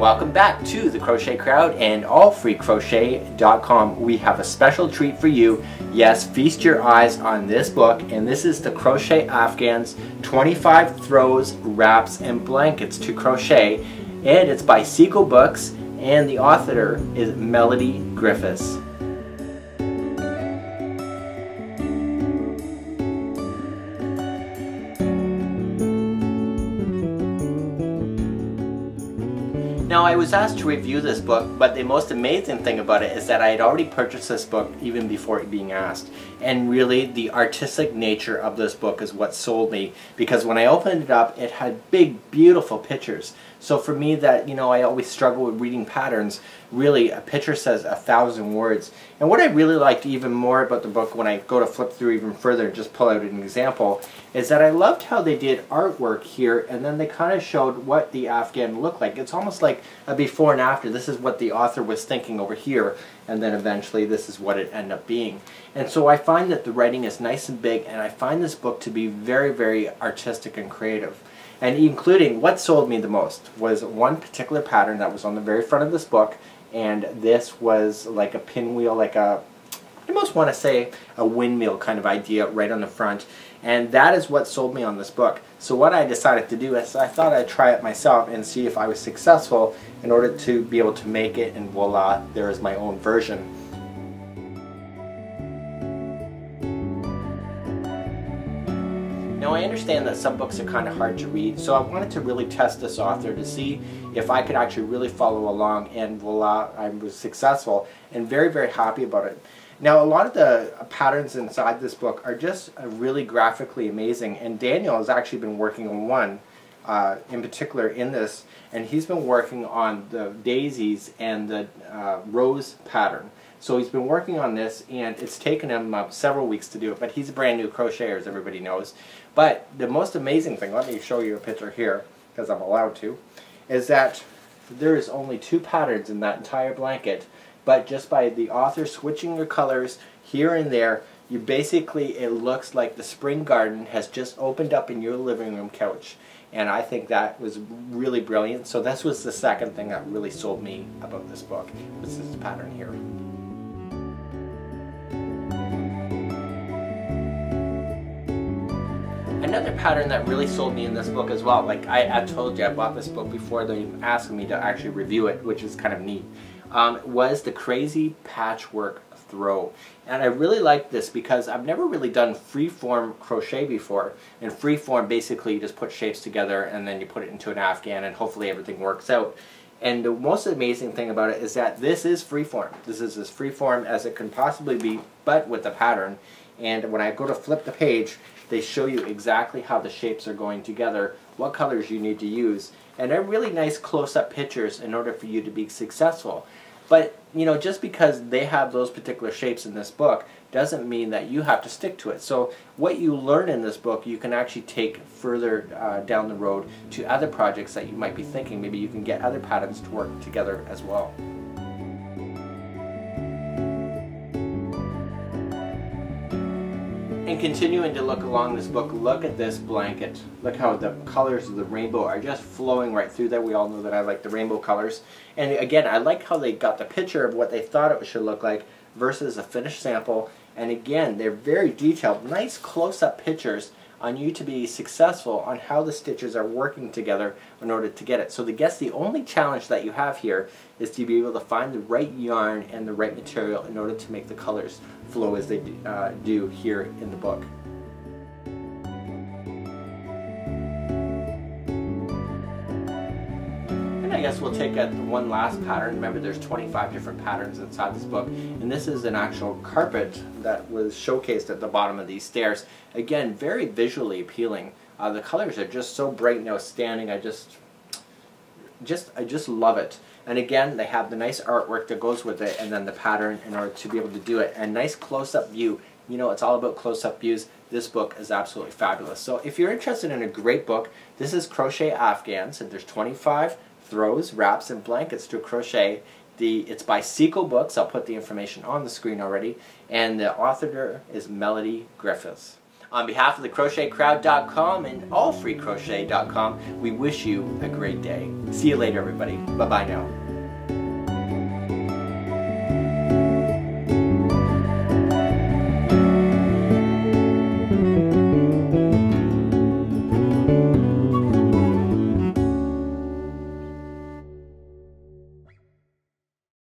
Welcome back to the Crochet Crowd and AllFreeCrochet.com. We have a special treat for you. Yes, feast your eyes on this book, and this is the Crochet Afghans 25 Throws, Wraps, and Blankets to Crochet, and it's by Sequel Books, and the author is Melody Griffiths. Now, I was asked to review this book, but the most amazing thing about it is that I had already purchased this book even before it being asked. And really, the artistic nature of this book is what sold me, because when I opened it up, it had big, beautiful pictures. So for me that, I always struggle with reading patterns, really a picture says 1,000 words. And what I really liked even more about the book when I go to flip through even further and just pull out an example, is that I loved how they did artwork here, and then they kind of showed what the Afghan looked like. It's almost like a before and after. This is what the author was thinking over here, and then eventually this is what it ended up being. And so I find that the writing is nice and big, and I find this book to be very, very artistic and creative. And including, what sold me the most was one particular pattern that was on the very front of this book, and this was like a pinwheel, like I almost want to say a windmill kind of idea right on the front. And that is what sold me on this book. So what I decided to do is I thought I'd try it myself and see if I was successful in order to be able to make it, and voila, there is my own version. Now, I understand that some books are kind of hard to read, so I wanted to really test this author to see if I could actually really follow along, and voila, I was successful and very, very happy about it. Now, a lot of the patterns inside this book are just really graphically amazing, and Daniel has actually been working on one in particular in this, and he's been working on the daisies and the rose pattern. So he's been working on this, and it's taken him several weeks to do it, but he's a brand new crocheter, as everybody knows. But the most amazing thing, let me show you a picture here, because I'm allowed to, is that there is only 2 patterns in that entire blanket, but just by the author switching your colors here and there, you basically, it looks like the spring garden has just opened up in your living room couch. And I think that was really brilliant. So this was the second thing that really sold me about this book, was this pattern here. Another pattern that really sold me in this book as well, like I told you, I bought this book before they asked me to actually review it, which is kind of neat, was the Crazy Patchwork Throw. And I really like this because I've never really done freeform crochet before. And freeform, basically you just put shapes together and then you put it into an Afghan and hopefully everything works out. And the most amazing thing about it is that this is freeform. This is as freeform as it can possibly be, but with the pattern. And when I go to flip the page, they show you exactly how the shapes are going together, what colors you need to use, and they're really nice close-up pictures in order for you to be successful. But, just because they have those particular shapes in this book doesn't mean that you have to stick to it. So what you learn in this book, you can actually take further down the road to other projects that you might be thinking. Maybe you can get other patterns to work together as well. And continuing to look along this book, look at this blanket. Look how the colors of the rainbow are just flowing right through there. We all know that I like the rainbow colors. And again, I like how they got the picture of what they thought it should look like versus a finished sample. And again, they're very detailed, nice close-up pictures on you to be successful on how the stitches are working together in order to get it. So I guess the only challenge that you have here is to be able to find the right yarn and the right material in order to make the colors flow as they do here in the book. And I guess we'll take one last pattern. Remember, there's 25 different patterns inside this book, and this is an actual carpet that was showcased at the bottom of these stairs. Again, very visually appealing. The colors are just so bright and outstanding. I just love it. And again, they have the nice artwork that goes with it, and then the pattern in order to be able to do it. And nice close-up view. It's all about close-up views. This book is absolutely fabulous. So if you're interested in a great book, this is Crochet Afghans, and there's 25 throws, wraps, and blankets to crochet. It's by Sequel Books. I'll put the information on the screen already. And the author is Melody Griffiths. On behalf of the crochetcrowd.com and allfreecrochet.com, we wish you a great day. See you later, everybody. Bye-bye now.